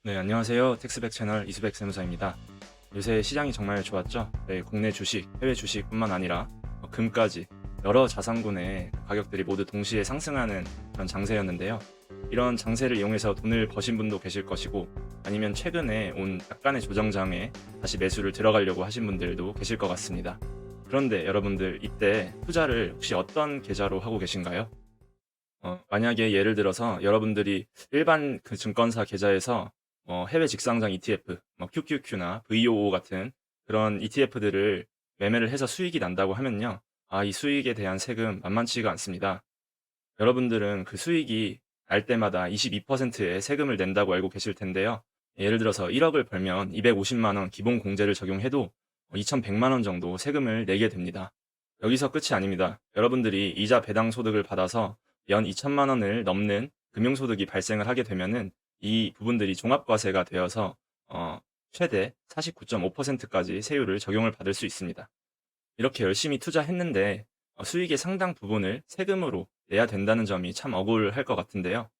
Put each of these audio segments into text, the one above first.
네, 안녕하세요. 텍스백 채널 이수백 세무사입니다. 요새 시장이 정말 좋았죠? 네, 국내 주식, 해외 주식뿐만 아니라 금까지 여러 자산군의 가격들이 모두 동시에 상승하는 그런 장세였는데요. 이런 장세를 이용해서 돈을 버신 분도 계실 것이고, 아니면 최근에 온 약간의 조정장에 다시 매수를 들어가려고 하신 분들도 계실 것 같습니다. 그런데 여러분들 이때 투자를 혹시 어떤 계좌로 하고 계신가요? 만약에 예를 들어서 여러분들이 일반 그 증권사 계좌에서 해외 직상장 ETF, QQQ나 VOO 같은 그런 ETF들을 매매를 해서 수익이 난다고 하면요. 이 수익에 대한 세금 만만치가 않습니다. 여러분들은 그 수익이 날 때마다 22%의 세금을 낸다고 알고 계실 텐데요. 예를 들어서 1억을 벌면 250만 원 기본 공제를 적용해도 2,100만 원 정도 세금을 내게 됩니다. 여기서 끝이 아닙니다. 여러분들이 이자 배당 소득을 받아서 연 2천만 원을 넘는 금융소득이 발생을 하게 되면은 이 부분들이 종합과세가 되어서 최대 49.5%까지 세율을 적용을 받을 수 있습니다. 이렇게 열심히 투자했는데 수익의 상당 부분을 세금으로 내야 된다는 점이 참 억울할 것 같은데요.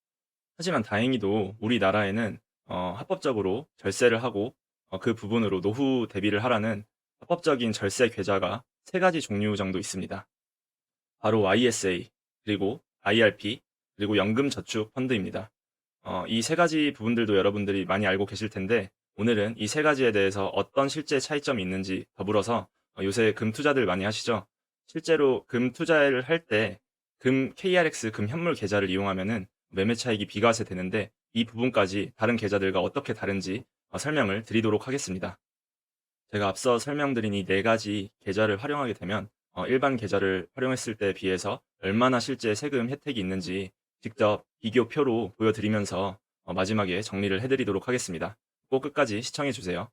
하지만 다행히도 우리나라에는 합법적으로 절세를 하고 그 부분으로 노후 대비를 하라는 합법적인 절세 계좌가 세 가지 종류 정도 있습니다. 바로 ISA, 그리고 IRP, 그리고 연금저축 펀드입니다. 이 세 가지 부분들도 여러분들이 많이 알고 계실 텐데, 오늘은 이 세 가지에 대해서 어떤 실제 차이점이 있는지, 더불어서 요새 금 투자들 많이 하시죠? 실제로 금 투자를 할 때 금 KRX 금 현물 계좌를 이용하면은 매매 차익이 비과세 되는데, 이 부분까지 다른 계좌들과 어떻게 다른지 설명을 드리도록 하겠습니다. 제가 앞서 설명드린 이 네 가지 계좌를 활용하게 되면 일반 계좌를 활용했을 때에 비해서 얼마나 실제 세금 혜택이 있는지 직접 비교표로 보여드리면서 마지막에 정리를 해드리도록 하겠습니다. 꼭 끝까지 시청해 주세요.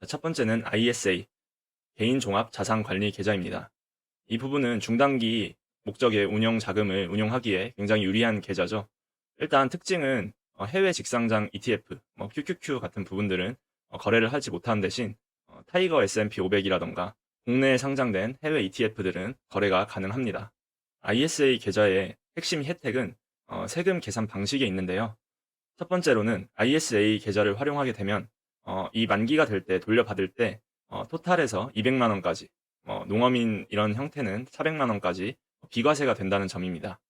첫 번째는 ISA, 개인 종합 자산 관리 계좌입니다. 이 부분은 중단기 목적의 운영 자금을 운용하기에 굉장히 유리한 계좌죠. 일단 특징은 해외 직상장 ETF, QQQ 같은 부분들은 거래를 하지 못하는 대신 타이거 S&P 500이라던가 국내에 상장된 해외 ETF들은 거래가 가능합니다. ISA 계좌의 핵심 혜택은 세금 계산 방식에 있는데요. 첫 번째로는 ISA 계좌를 활용하게 되면 이 만기가 될 때 돌려받을 때 토탈에서 200만 원까지, 농어민 이런 형태는 400만 원까지 비과세가 된다는 점입니다.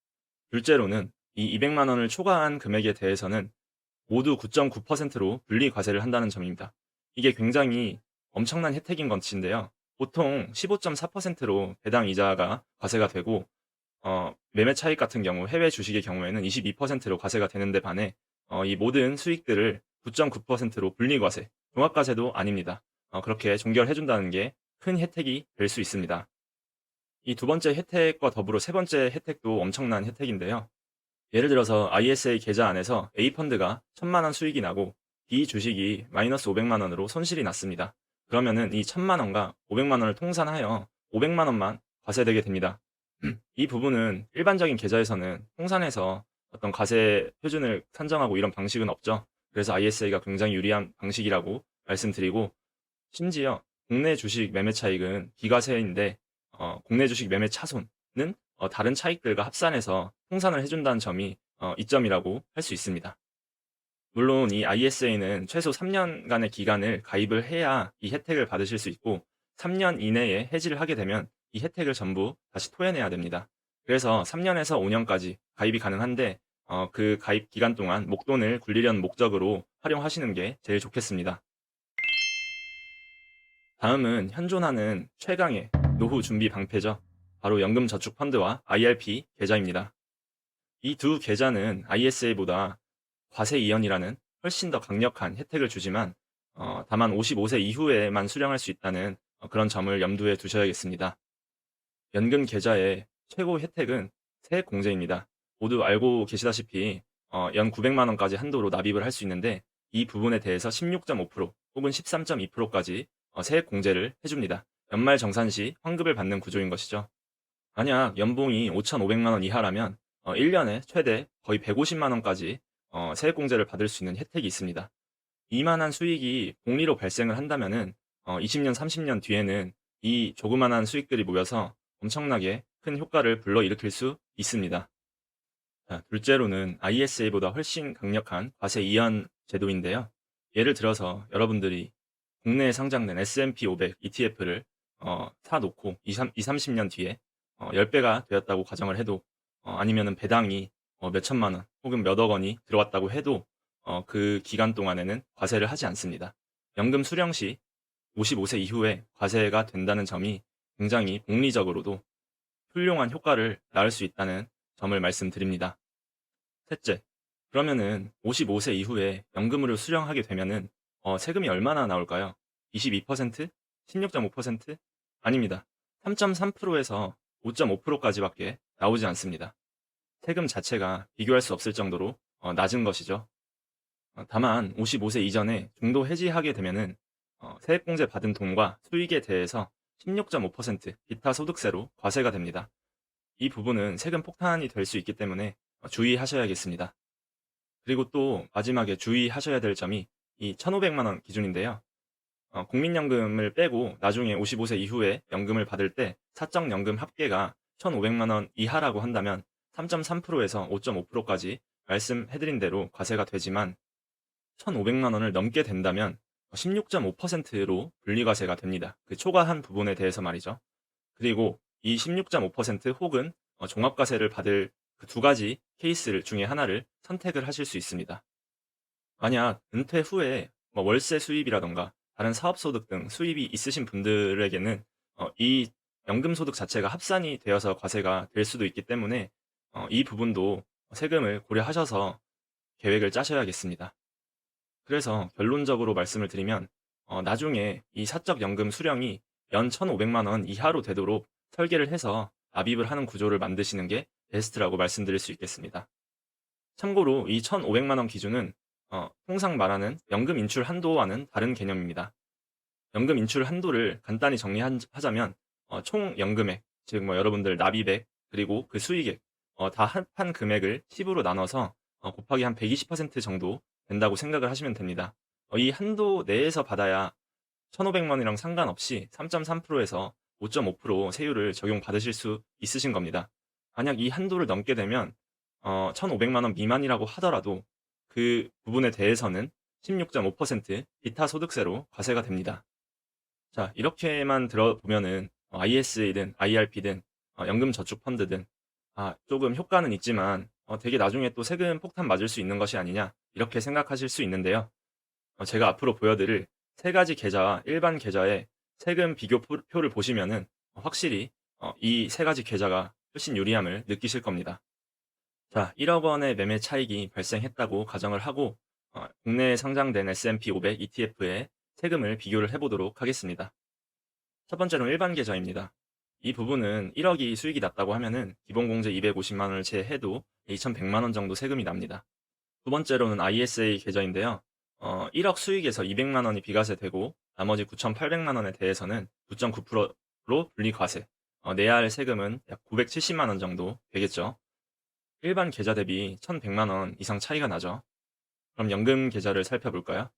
둘째로는 이 200만 원을 초과한 금액에 대해서는 모두 9.9%로 분리과세를 한다는 점입니다. 이게 굉장히 엄청난 혜택인 것인데요. 보통 15.4%로 배당 이자가 과세가 되고 매매 차익 같은 경우 해외 주식의 경우에는 22%로 과세가 되는데 반해 이 모든 수익들을 9.9%로 분리과세, 종합과세도 아닙니다. 그렇게 종결해 준다는 게 큰 혜택이 될 수 있습니다. 이 두 번째 혜택과 더불어 세 번째 혜택도 엄청난 혜택인데요. 예를 들어서 ISA 계좌 안에서 A 펀드가 1,000만 원 수익이 나고 B 주식이 마이너스 500만 원으로 손실이 났습니다. 그러면은 이 1,000만 원과 500만 원을 통산하여 500만 원만 과세되게 됩니다. 이 부분은 일반적인 계좌에서는 통산해서 어떤 과세 표준을 산정하고 이런 방식은 없죠. 그래서 ISA가 굉장히 유리한 방식이라고 말씀드리고, 심지어 국내 주식 매매 차익은 비과세인데 국내 주식 매매 차손은 다른 차익들과 합산해서 통산을 해준다는 점이 이점이라고 할 수 있습니다. 물론 이 ISA는 최소 3년간의 기간을 가입을 해야 이 혜택을 받으실 수 있고, 3년 이내에 해지를 하게 되면 이 혜택을 전부 다시 토해내야 됩니다. 그래서 3년에서 5년까지 가입이 가능한데 그 가입 기간 동안 목돈을 굴리려는 목적으로 활용하시는 게 제일 좋겠습니다. 다음은 현존하는 최강의 노후 준비 방패죠. 바로 연금저축펀드와 IRP 계좌입니다. 이 두 계좌는 ISA보다 과세 이연이라는 훨씬 더 강력한 혜택을 주지만 다만 55세 이후에만 수령할 수 있다는 그런 점을 염두에 두셔야겠습니다. 연금 계좌의 최고 혜택은 세액 공제입니다. 모두 알고 계시다시피 연 900만 원까지 한도로 납입을 할 수 있는데, 이 부분에 대해서 16.5% 혹은 13.2%까지 세액 공제를 해줍니다. 연말 정산 시 환급을 받는 구조인 것이죠. 만약 연봉이 5,500만 원 이하라면 1년에 최대 거의 150만 원까지 세액 공제를 받을 수 있는 혜택이 있습니다. 이만한 수익이 복리로 발생을 한다면은 20년, 30년 뒤에는 이 조그만한 수익들이 모여서 엄청나게 큰 효과를 불러일으킬 수 있습니다. 자, 둘째로는 ISA보다 훨씬 강력한 과세 이연 제도인데요. 예를 들어서 여러분들이 국내에 상장된 S&P 500 ETF를 사놓고 30년 뒤에 10배가 되었다고 가정을 해도 아니면은 배당이 몇 천만 원 혹은 몇억 원이 들어왔다고 해도 그 기간 동안에는 과세를 하지 않습니다. 연금 수령 시 55세 이후에 과세가 된다는 점이 굉장히 복리적으로도 훌륭한 효과를 낳을 수 있다는 점을 말씀드립니다. 셋째, 그러면은 55세 이후에 연금으로 수령하게 되면은 세금이 얼마나 나올까요? 22%? 16.5%? 아닙니다. 3.3%에서 5.5%까지밖에 나오지 않습니다. 세금 자체가 비교할 수 없을 정도로 낮은 것이죠. 다만 55세 이전에 중도 해지하게 되면은 세액공제 받은 돈과 수익에 대해서 16.5% 기타 소득세로 과세가 됩니다. 이 부분은 세금 폭탄이 될 수 있기 때문에 주의하셔야겠습니다. 그리고 또 마지막에 주의하셔야 될 점이 이 1,500만 원 기준인데요. 국민연금을 빼고 나중에 55세 이후에 연금을 받을 때 사적연금 합계가 1,500만 원 이하라고 한다면 3.3%에서 5.5%까지 말씀해드린 대로 과세가 되지만 1,500만 원을 넘게 된다면 16.5%로 분리과세가 됩니다. 그 초과한 부분에 대해서 말이죠. 그리고 이 16.5% 혹은 종합과세를 받을 그 두 가지 케이스 중에 하나를 선택을 하실 수 있습니다. 만약 은퇴 후에 월세 수입이라던가 다른 사업소득 등 수입이 있으신 분들에게는 이 연금소득 자체가 합산이 되어서 과세가 될 수도 있기 때문에 이 부분도 세금을 고려하셔서 계획을 짜셔야겠습니다. 그래서 결론적으로 말씀을 드리면 나중에 이 사적연금 수령이 연 1,500만 원 이하로 되도록 설계를 해서 납입을 하는 구조를 만드시는 게 베스트라고 말씀드릴 수 있겠습니다. 참고로 이 1,500만 원 기준은 통상 말하는 연금 인출 한도와는 다른 개념입니다. 연금 인출 한도를 간단히 정리하자면 총 연금액, 즉 여러분들 납입액 그리고 그 수익액 다 합한 금액을 10으로 나눠서 곱하기 한 120% 정도 된다고 생각을 하시면 됩니다. 이 한도 내에서 받아야 1,500만 원이랑 상관없이 3.3%에서 5.5% 세율을 적용받으실 수 있으신 겁니다. 만약 이 한도를 넘게 되면 1,500만 원 미만이라고 하더라도 그 부분에 대해서는 16.5% 기타 소득세로 과세가 됩니다. 자, 이렇게만 들어보면은 ISA든 IRP든 연금 저축 펀드든 조금 효과는 있지만 되게 나중에 또 세금 폭탄 맞을 수 있는 것이 아니냐 이렇게 생각하실 수 있는데요. 제가 앞으로 보여드릴 세 가지 계좌와 일반 계좌의 세금 비교표를 보시면은 확실히 이 세 가지 계좌가 훨씬 유리함을 느끼실 겁니다. 자, 1억 원의 매매 차익이 발생했다고 가정을 하고 국내에 상장된 S&P 500 ETF의 세금을 비교를 해보도록 하겠습니다. 첫 번째로는 일반 계좌입니다. 이 부분은 1억이 수익이 났다고 하면은 기본공제 250만 원을 제해도 2,100만 원 정도 세금이 납니다. 두 번째로는 ISA 계좌인데요. 1억 수익에서 200만 원이 비과세되고 나머지 9,800만 원에 대해서는 9.9%로 분리과세. 내야 할 세금은 약 970만 원 정도 되겠죠. 일반 계좌 대비 1,100만 원 이상 차이가 나죠. 그럼 연금 계좌를 살펴볼까요?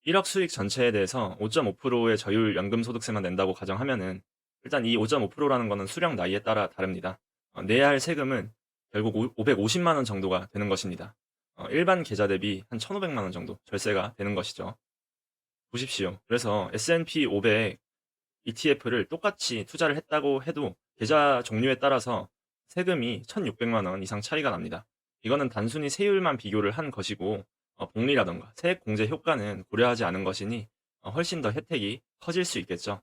1억 수익 전체에 대해서 5.5%의 저율 연금소득세만 낸다고 가정하면은 일단 이 5.5%라는 거는 수령 나이에 따라 다릅니다. 내야 할 세금은 결국 550만 원 정도가 되는 것입니다. 일반 계좌 대비 한 1,500만 원 정도 절세가 되는 것이죠. 보십시오. 그래서 S&P 500 ETF를 똑같이 투자를 했다고 해도 계좌 종류에 따라서 세금이 1,600만 원 이상 차이가 납니다. 이거는 단순히 세율만 비교를 한 것이고 복리라던가 세액 공제 효과는 고려하지 않은 것이니 훨씬 더 혜택이 커질 수 있겠죠.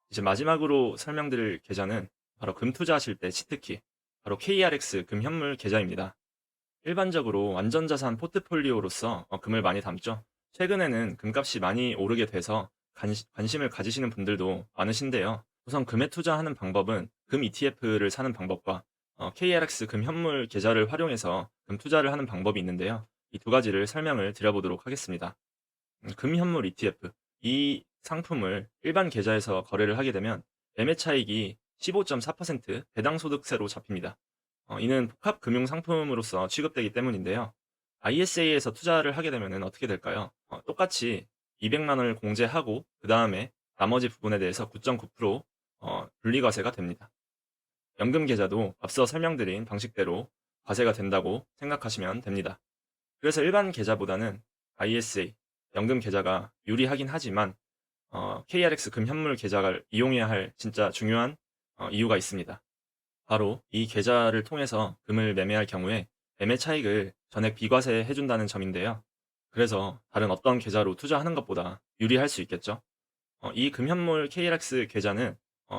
이제 마지막으로 설명드릴 계좌는 바로 금 투자하실 때 치트키, 바로 KRX 금현물 계좌입니다. 일반적으로 완전자산 포트폴리오로서 금을 많이 담죠. 최근에는 금값이 많이 오르게 돼서 관심을 가지시는 분들도 많으신데요. 우선 금에 투자하는 방법은 금 ETF를 사는 방법과 KRX 금 현물 계좌를 활용해서 금 투자를 하는 방법이 있는데요. 이 두 가지를 설명을 드려보도록 하겠습니다. 금 현물 ETF, 이 상품을 일반 계좌에서 거래를 하게 되면 매매 차익이 15.4% 배당 소득세로 잡힙니다. 이는 복합 금융 상품으로서 취급되기 때문인데요. ISA에서 투자를 하게 되면 어떻게 될까요? 똑같이 200만 원을 공제하고 그 다음에 나머지 부분에 대해서 9.9% 분리과세가 됩니다. 연금 계좌도 앞서 설명드린 방식대로 과세가 된다고 생각하시면 됩니다. 그래서 일반 계좌보다는 ISA, 연금 계좌가 유리하긴 하지만 KRX 금현물 계좌를 이용해야 할 진짜 중요한 이유가 있습니다. 바로 이 계좌를 통해서 금을 매매할 경우에 매매 차익을 전액 비과세 해준다는 점인데요. 그래서 다른 어떤 계좌로 투자하는 것보다 유리할 수 있겠죠. 이 금현물 KRX 계좌는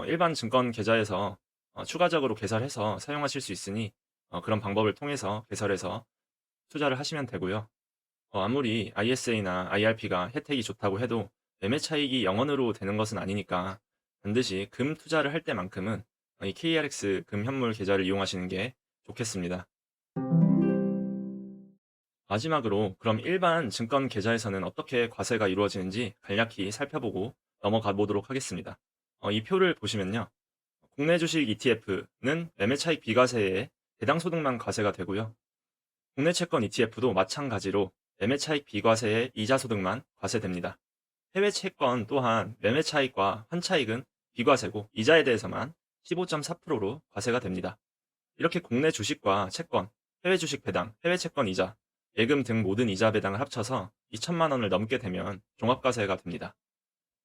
일반 증권 계좌에서 추가적으로 개설해서 사용하실 수 있으니 그런 방법을 통해서 개설해서 투자를 하시면 되고요. 아무리 ISA나 IRP가 혜택이 좋다고 해도 매매 차익이 0원으로 되는 것은 아니니까 반드시 금 투자를 할 때만큼은 이 KRX 금 현물 계좌를 이용하시는 게 좋겠습니다. 마지막으로 그럼 일반 증권 계좌에서는 어떻게 과세가 이루어지는지 간략히 살펴보고 넘어가 보도록 하겠습니다. 이 표를 보시면요. 국내 주식 ETF는 매매 차익 비과세에 배당 소득만 과세가 되고요. 국내 채권 ETF도 마찬가지로 매매 차익 비과세에 이자 소득만 과세됩니다. 해외 채권 또한 매매 차익과 환차익은 비과세고 이자에 대해서만 15.4%로 과세가 됩니다. 이렇게 국내 주식과 채권, 해외 주식 배당, 해외 채권 이자, 예금 등 모든 이자 배당을 합쳐서 2천만 원을 넘게 되면 종합과세가 됩니다.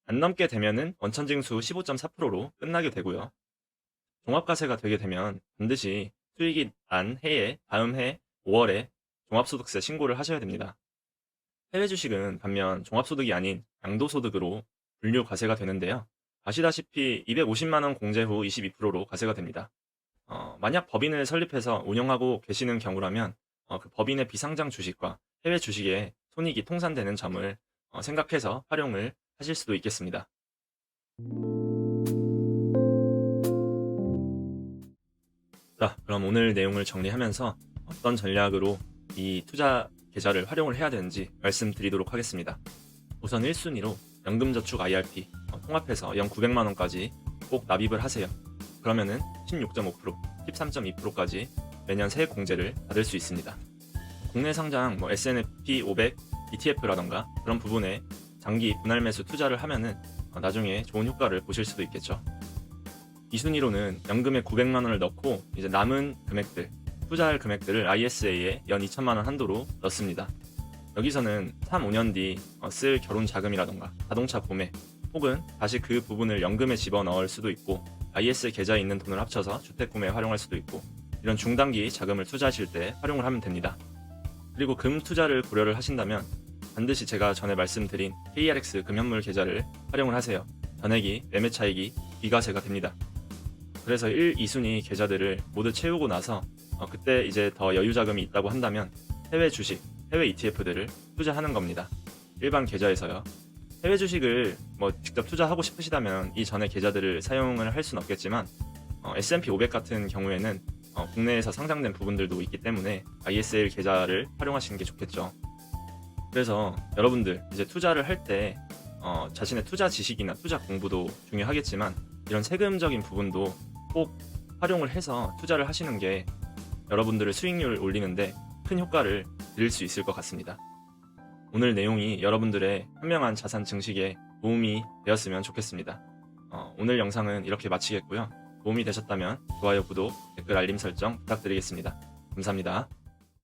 안 넘게 되면은 원천징수 15.4%로 끝나게 되고요. 종합과세가 되게 되면 반드시 수익이 난 해에 다음 해 5월에 종합소득세 신고를 하셔야 됩니다. 해외 주식은 반면 종합소득이 아닌 양도소득으로 분류 과세가 되는데요. 아시다시피 250만 원 공제 후 22%로 과세가 됩니다. 만약 법인을 설립해서 운영하고 계시는 경우라면 그 법인의 비상장 주식과 해외 주식에 손익이 통산되는 점을 생각해서 활용을 하실 수도 있겠습니다. 자, 그럼 오늘 내용을 정리하면서 어떤 전략으로 이 투자 계좌를 활용을 해야 되는지 말씀드리도록 하겠습니다. 우선 1순위로 연금저축 IRP 통합해서 연 900만 원까지 꼭 납입을 하세요. 그러면은 16.5%, 13.2%까지 매년 세액 공제를 받을 수 있습니다. 국내 상장 S&P 500 ETF라던가 그런 부분에 장기 분할 매수 투자를 하면은 나중에 좋은 효과를 보실 수도 있겠죠. 2순위로는 연금에 900만 원을 넣고 이제 남은 금액들, 투자할 금액들을 ISA에 연 2천만 원 한도로 넣습니다. 여기서는 3, 5년 뒤 쓸 결혼 자금이라던가 자동차 구매 혹은 다시 그 부분을 연금에 집어넣을 수도 있고 ISA 계좌에 있는 돈을 합쳐서 주택 구매에 활용할 수도 있고 이런 중단기 자금을 투자하실 때 활용을 하면 됩니다. 그리고 금 투자를 고려를 하신다면 반드시 제가 전에 말씀드린 KRX 금현물 계좌를 활용을 하세요. 전액이 매매 차익이 비과세가 됩니다. 그래서 1, 2순위 계좌들을 모두 채우고 나서 그때 이제 더 여유 자금이 있다고 한다면 해외 주식, 해외 ETF들을 투자하는 겁니다. 일반 계좌에서요. 해외 주식을 직접 투자하고 싶으시다면 이 전에 계좌들을 사용을 할 수는 없겠지만 S&P 500 같은 경우에는 국내에서 상장된 부분들도 있기 때문에 ISA 계좌를 활용하시는 게 좋겠죠. 그래서 여러분들 이제 투자를 할 때 자신의 투자 지식이나 투자 공부도 중요하겠지만 이런 세금적인 부분도 꼭 활용을 해서 투자를 하시는 게 여러분들의 수익률을 올리는데 큰 효과를 드릴 수 있을 것 같습니다. 오늘 내용이 여러분들의 현명한 자산 증식에 도움이 되었으면 좋겠습니다. 오늘 영상은 이렇게 마치겠고요. 도움이 되셨다면 좋아요, 구독, 댓글 알림 설정 부탁드리겠습니다. 감사합니다.